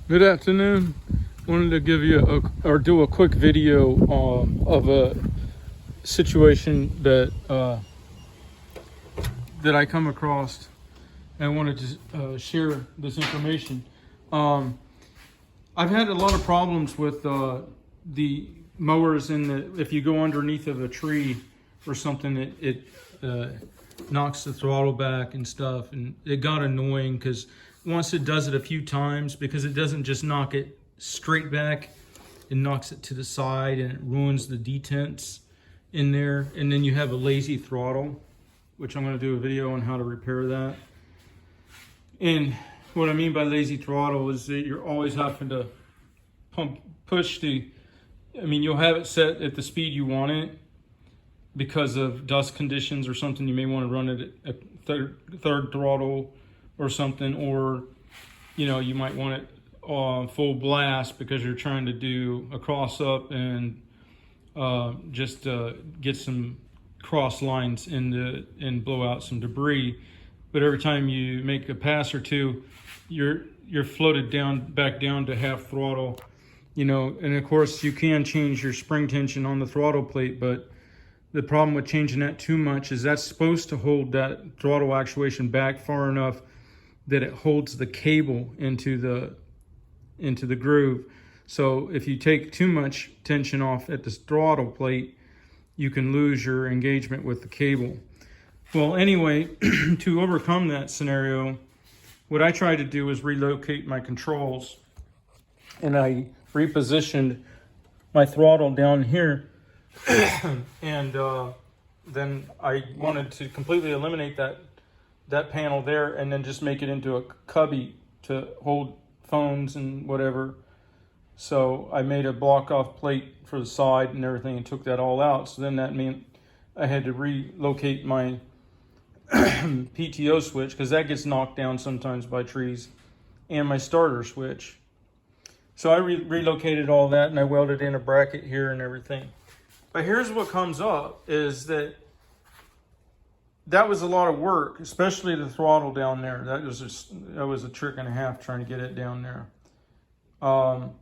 Good afternoon. Wanted to give you do a quick video of a situation that I come across, and I wanted to share this information. I've had a lot of problems with the mowers if you go underneath of a tree or something, it knocks the throttle back and stuff, and it got annoying because once it does it a few times, because it doesn't just knock it straight back, it knocks it to the side and it ruins the detents in there, and then you have a lazy throttle, which I'm going to do a video on how to repair that. And what I mean by lazy throttle is that you're always having to you'll have it set at the speed you want it because of dust conditions or something. You may want to run it at third throttle or something, or you might want it full blast because you're trying to do a cross up and just get some cross lines and blow out some debris. But every time you make a pass or two, you're floated back down to half throttle, and of course you can change your spring tension on the throttle plate, but the problem with changing that too much is that's supposed to hold that throttle actuation back far enough that it holds the cable into the groove. So if you take too much tension off at the throttle plate, you can lose your engagement with the cable. Well, anyway, to overcome that scenario, what I tried to do was relocate my controls, and I repositioned my throttle down here. And then I wanted to completely eliminate that panel there and then just make it into a cubby to hold phones and whatever. So I made a block off plate for the side and everything and took that all out. So then that meant I had to relocate my PTO switch, because that gets knocked down sometimes by trees, and my starter switch. So I relocated all that, and I welded in a bracket here and everything. But here's what comes up is that was a lot of work, especially the throttle down there. That was a trick and a half trying to get it down there. And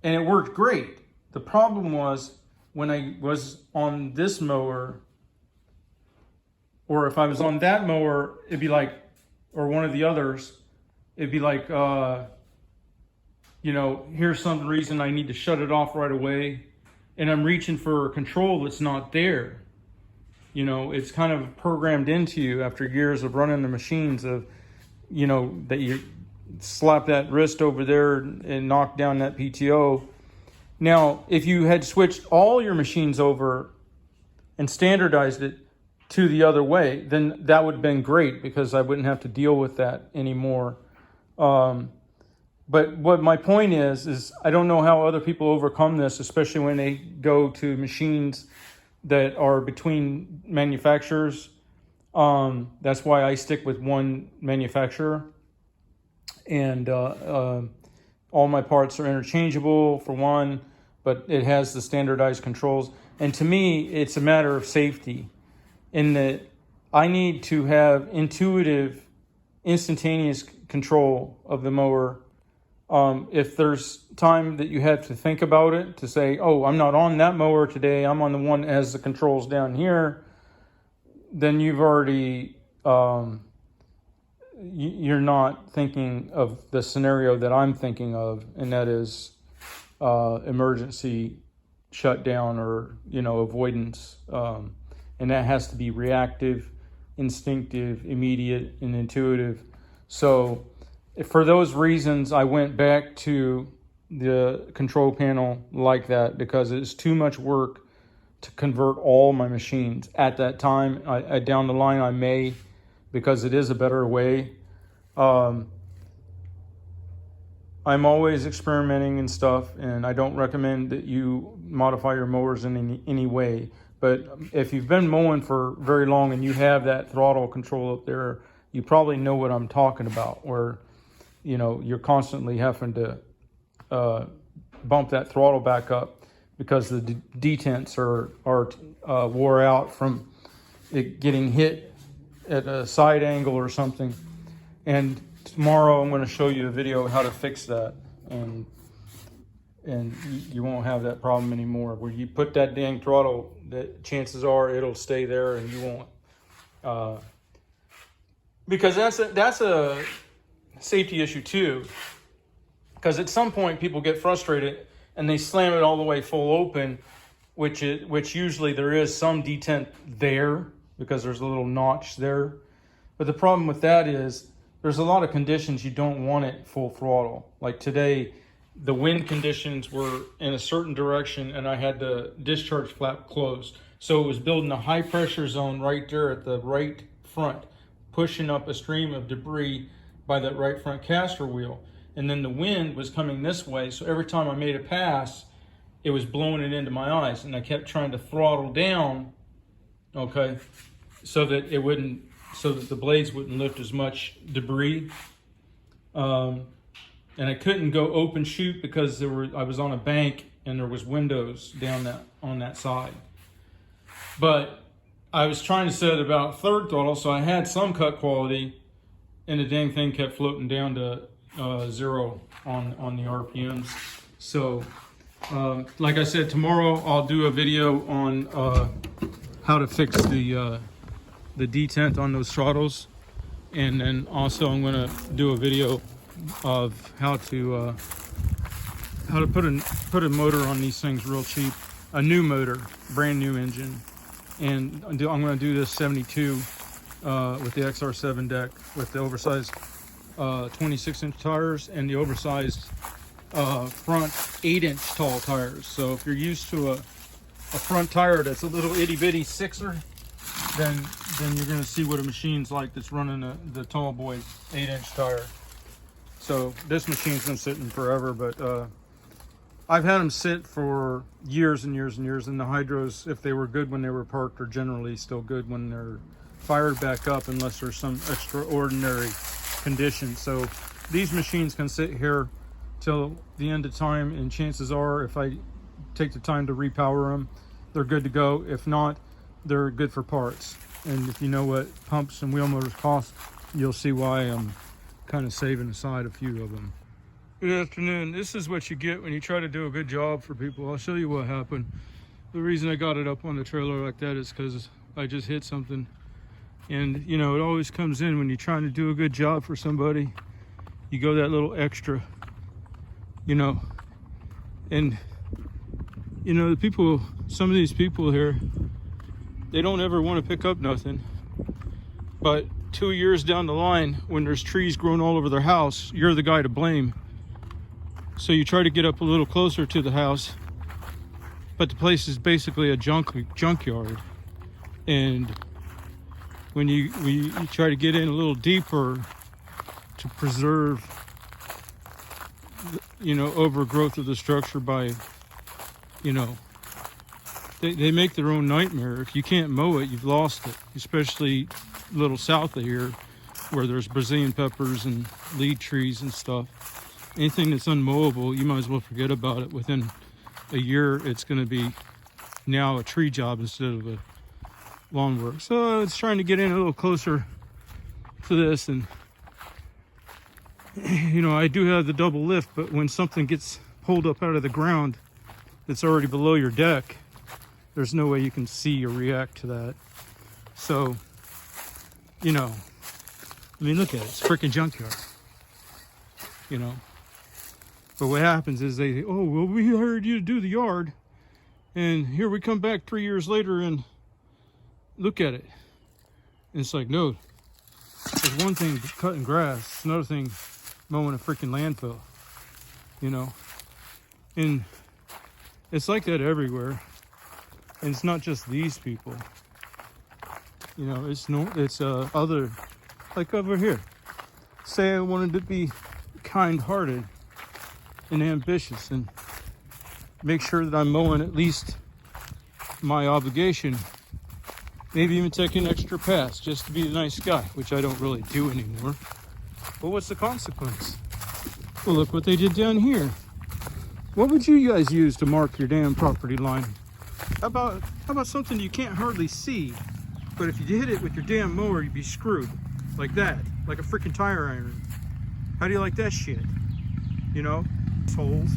it worked great. The problem was when I was on this mower, or if I was on that mower, it'd be like, or one of the others, it'd be like, here's some reason I need to shut it off right away, and I'm reaching for a control that's not there. It's kind of programmed into you after years of running the machines of, that you slap that wrist over there and knock down that PTO. Now, if you had switched all your machines over and standardized it to the other way, then that would have been great, because I wouldn't have to deal with that anymore. But what my point is I don't know how other people overcome this, especially when they go to machines that are between manufacturers. That's why I stick with one manufacturer, and all my parts are interchangeable for one, but it has the standardized controls. And to me, it's a matter of safety, in that I need to have intuitive, instantaneous control of the mower. If there's time that you have to think about it, to say, oh, I'm not on that mower today, I'm on the one that has the controls down here, then you've already, you're not thinking of the scenario that I'm thinking of, and that is emergency shutdown or, avoidance. And that has to be reactive, instinctive, immediate, and intuitive. So for those reasons, I went back to the control panel like that, because it's too much work to convert all my machines at that time. I down the line, I may, because it is a better way. I'm always experimenting and stuff, and I don't recommend that you modify your mowers in any way. But if you've been mowing for very long and you have that throttle control up there, you probably know what I'm talking about, where you're constantly having to bump that throttle back up because the detents are wore out from it getting hit at a side angle or something. And tomorrow I'm going to show you a video of how to fix that, and you won't have that problem anymore. Where you put that dang throttle, that chances are it'll stay there and you won't. Because that's a safety issue too. Because at some point people get frustrated and they slam it all the way full open, which usually there is some detent there because there's a little notch there. But the problem with that is there's a lot of conditions you don't want it full throttle. Like today, the wind conditions were in a certain direction and I had the discharge flap closed. So it was building a high pressure zone right there at the right front, pushing up a stream of debris by that right front caster wheel. And then the wind was coming this way. So every time I made a pass, it was blowing it into my eyes. And I kept trying to throttle down, okay, so that the blades wouldn't lift as much debris. And I couldn't go open chute because I was on a bank and there was windows down on that side. But I was trying to set it about third throttle, so I had some cut quality, and the dang thing kept floating down to 0 on the RPMs. So, like I said, tomorrow I'll do a video on how to fix the detent on those throttles, and then also I'm going to do a video of how to put a motor on these things real cheap, a new motor, brand new engine. And I'm going to do this 72 with the XR7 deck with the oversized 26-inch tires and the oversized front 8-inch tall tires. So if you're used to a front tire that's a little itty bitty 6er, then you're going to see what a machine's like that's running the tall boy 8-inch tire. So this machine's been sitting forever, but I've had them sit for years and years and years, and the hydros, if they were good when they were parked, are generally still good when they're fired back up, unless there's some extraordinary condition. So these machines can sit here till the end of time, and chances are, if I take the time to repower them, they're good to go. If not, they're good for parts. And if you know what pumps and wheel motors cost, you'll see why I'm kind of saving aside a few of them. Good afternoon. This is what you get when you try to do a good job for people. I'll show you what happened. The reason I got it up on the trailer like that is because I just hit something. And, you know, it always comes in when you're trying to do a good job for somebody. You go that little extra, you know. And, you know, some of these people here, they don't ever want to pick up nothing. But 2 years down the line, when there's trees growing all over their house, you're the guy to blame. So you try to get up a little closer to the house, but the place is basically a junkyard. And when you try to get in a little deeper to preserve, you know, overgrowth of the structure by, you know, they make their own nightmare. If you can't mow it, you've lost it, especially a little south of here where there's Brazilian peppers and lead trees and stuff. Anything that's unmowable, you might as well forget about it. Within a year, it's going to be now a tree job instead of a lawnmower. So it's trying to get in a little closer to this, and you know, I do have the double lift, but when something gets pulled up out of the ground that's already below your deck, there's no way you can see or react to that. So, you know, I mean, look at it, it's a freaking junkyard, you know. But what happens is they, oh, well, we hired you to do the yard, and here we come back 3 years later and look at it. And it's like, no, there's one thing cutting grass, another thing mowing a freaking landfill, you know. And it's like that everywhere. And it's not just these people, you know. It's other, like over here. Say I wanted to be kind-hearted and ambitious and make sure that I'm mowing at least my obligation, maybe even take an extra pass just to be a nice guy, which I don't really do anymore. But what's the consequence? Well, look what they did down here. What would you guys use to mark your damn property line? How about something you can't hardly see, but if you hit it with your damn mower, you'd be screwed. Like that, like a freaking tire iron. How do you like that shit? You know, holes.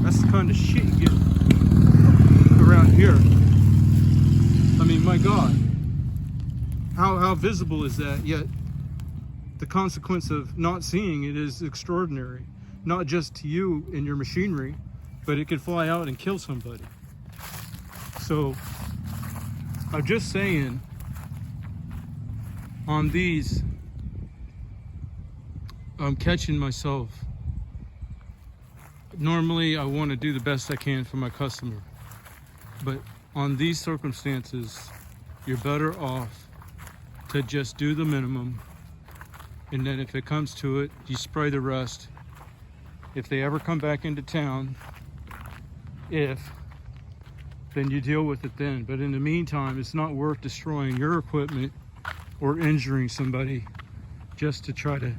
That's the kind of shit you get around here. I mean, my God, how visible is that? Yet the consequence of not seeing it is extraordinary. Not just to you and your machinery, but it could fly out and kill somebody. So I'm just saying, on these, I'm catching myself. Normally I want to do the best I can for my customer, but on these circumstances, you're better off to just do the minimum, and then if it comes to it, you spray the rest. If they ever come back into town, then you deal with it then. But in the meantime, it's not worth destroying your equipment or injuring somebody just to try to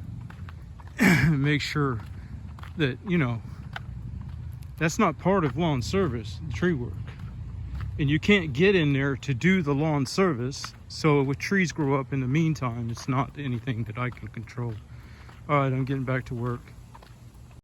make sure that, you know, that's not part of lawn service, tree work. And you can't get in there to do the lawn service. So if trees grow up in the meantime, it's not anything that I can control. All right, I'm getting back to work.